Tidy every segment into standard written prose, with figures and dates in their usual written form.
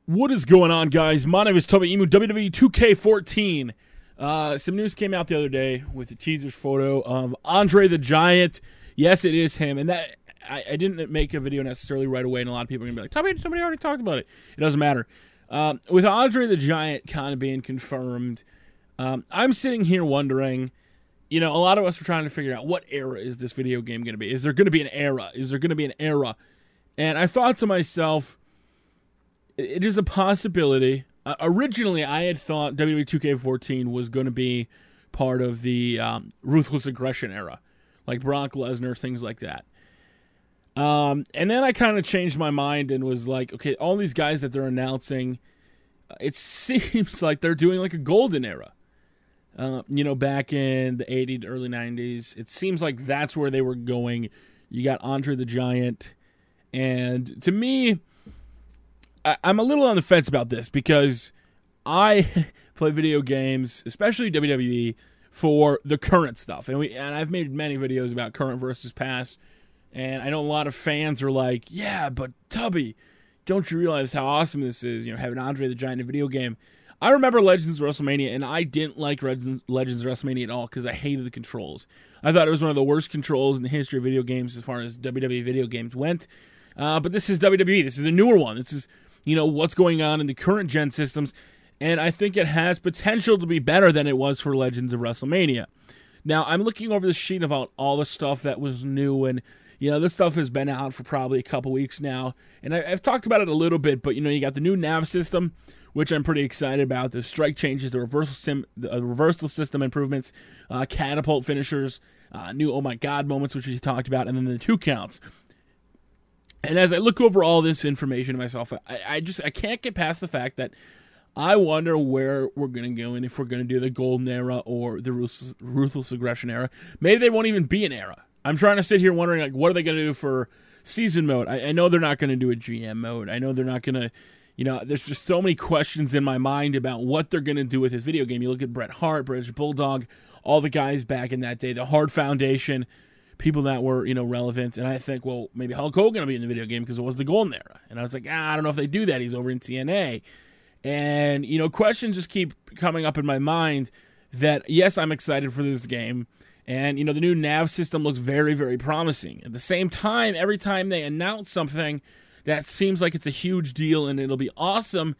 What is going on, guys? My name is Tubby, WWE 2K14. Some news came out the other day with a teaser photo of Andre the Giant. Yes, it is him. And that I didn't make a video necessarily right away, and a lot of people are going to be like, Tubby, somebody already talked about it. It doesn't matter. With Andre the Giant kind of being confirmed, I'm sitting here wondering, a lot of us are trying to figure out what era is this video game going to be. Is there going to be an era? Is there going to be an era? And I thought to myself, it is a possibility. Originally, I had thought WWE 2K14 was going to be part of the Ruthless Aggression era, like Brock Lesnar, things like that. And then I kind of changed my mind and was like, okay, all these guys that they're announcing, it seems like they're doing like a golden era. Back in the 80s to early 90s, it seems like that's where they were going. You got Andre the Giant. And to me, I'm a little on the fence about this because I play video games, especially WWE, for the current stuff. And I've made many videos about current versus past. And I know a lot of fans are like, yeah, but Tubby, don't you realize how awesome this is, having Andre the Giant in a video game. I remember Legends of WrestleMania, and I didn't like Legends of WrestleMania at all because I hated the controls. I thought it was one of the worst controls in the history of video games as far as WWE video games went. But this is WWE. This is the newer one. This is, what's going on in the current gen systems. And I think it has potential to be better than it was for Legends of WrestleMania. Now, I'm looking over the sheet about all the stuff that was new. And, this stuff has been out for probably a couple weeks now. And I've talked about it a little bit. But, you got the new nav system, which I'm pretty excited about. The strike changes, the reversal system improvements, catapult finishers, new oh my god moments, which we talked about, and then the 2 counts. And as I look over all this information to myself, I can't get past the fact that I wonder where we're going to go and if we're going to do the golden era or the ruthless aggression era. Maybe they won't even be an era. I'm trying to sit here wondering, like, what are they going to do for season mode? I know they're not going to do a GM mode. I know they're not going to, there's just so many questions in my mind about what they're going to do with this video game. You look at Bret Hart, British Bulldog, all the guys back in that day, the Hart Foundation, people that were, relevant. And I think, well, maybe Hulk Hogan will be in the video game because it was the golden era. And I was like, I don't know if they do that. He's over in TNA. And, questions just keep coming up in my mind that, yes, I'm excited for this game. And, the new nav system looks very, very promising. At the same time, every time they announce something that seems like it's a huge deal and it'll be awesome,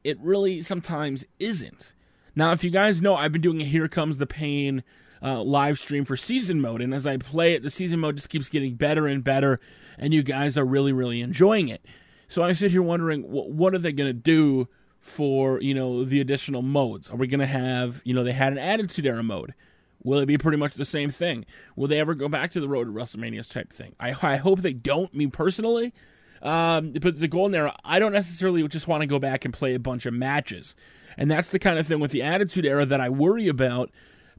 it really sometimes isn't. Now, if you guys know, I've been doing a Here Comes the Pain live stream for season mode, and as I play it, the season mode just keeps getting better and better, and you guys are really, really enjoying it. So I sit here wondering, what are they going to do for, the additional modes? Are we going to have, they had an Attitude Era mode. Will it be pretty much the same thing? Will they ever go back to the Road to WrestleMania type thing? I hope they don't, me personally. But the Golden Era, I don't necessarily just want to go back and play a bunch of matches. And that's the kind of thing with the Attitude Era that I worry about,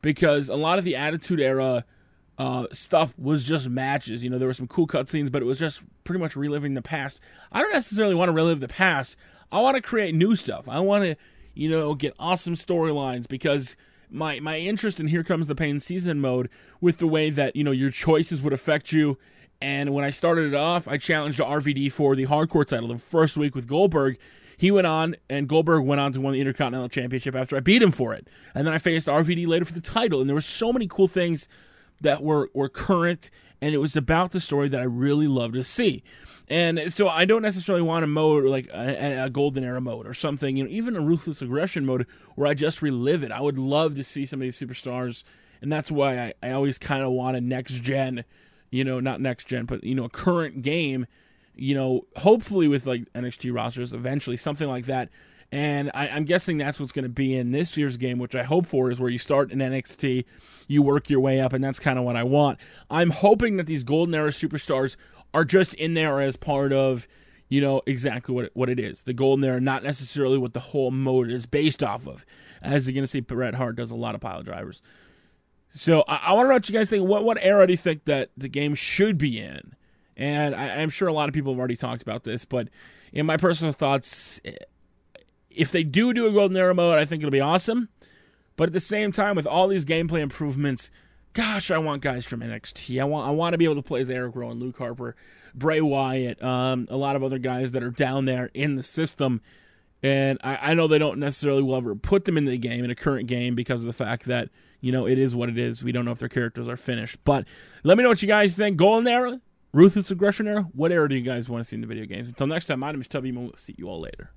because a lot of the Attitude Era stuff was just matches. There were some cool cutscenes, but it was just pretty much reliving the past. I don't necessarily want to relive the past. I want to create new stuff. I want to, get awesome storylines, because my interest in Here Comes the Pain season mode, with the way that, your choices would affect you. And when I started it off, I challenged RVD for the hardcore title the first week with Goldberg. He went on, and Goldberg went on to win the Intercontinental Championship after I beat him for it. And then I faced RVD later for the title. And there were so many cool things that were current, and it was about the story that I really love to see. And so I don't necessarily want a mode like a Golden Era mode or something, even a Ruthless Aggression mode where I just relive it. I would love to see some of these superstars, and that's why I always kind of want a next-gen, not next-gen, but, a current game, hopefully with, like, NXT rosters eventually, something like that. And I'm guessing that's what's going to be in this year's game, which I hope for, is where you start in NXT, you work your way up, and that's kind of what I want. I'm hoping that these Golden Era superstars are just in there as part of, exactly what it is. The Golden Era, not necessarily what the whole mode is based off of. As you're going to see, Bret Hart does a lot of pile drivers. So I want to know what you guys think. What era do you think that the game should be in? And I'm sure a lot of people have already talked about this, but in my personal thoughts, if they do a Golden Era mode, I think it'll be awesome. But at the same time, with all these gameplay improvements, gosh, I want guys from NXT. I want to be able to play as Eric Rowan, Luke Harper, Bray Wyatt, a lot of other guys that are down there in the system. And I know they don't necessarily will ever put them in the game, in a current game, because of the fact that, you know, it is what it is. We don't know if their characters are finished. But let me know what you guys think. Golden era, Ruthless Aggression era, what era do you guys want to see in the video games? Until next time, my name is Tubby, and we'll see you all later.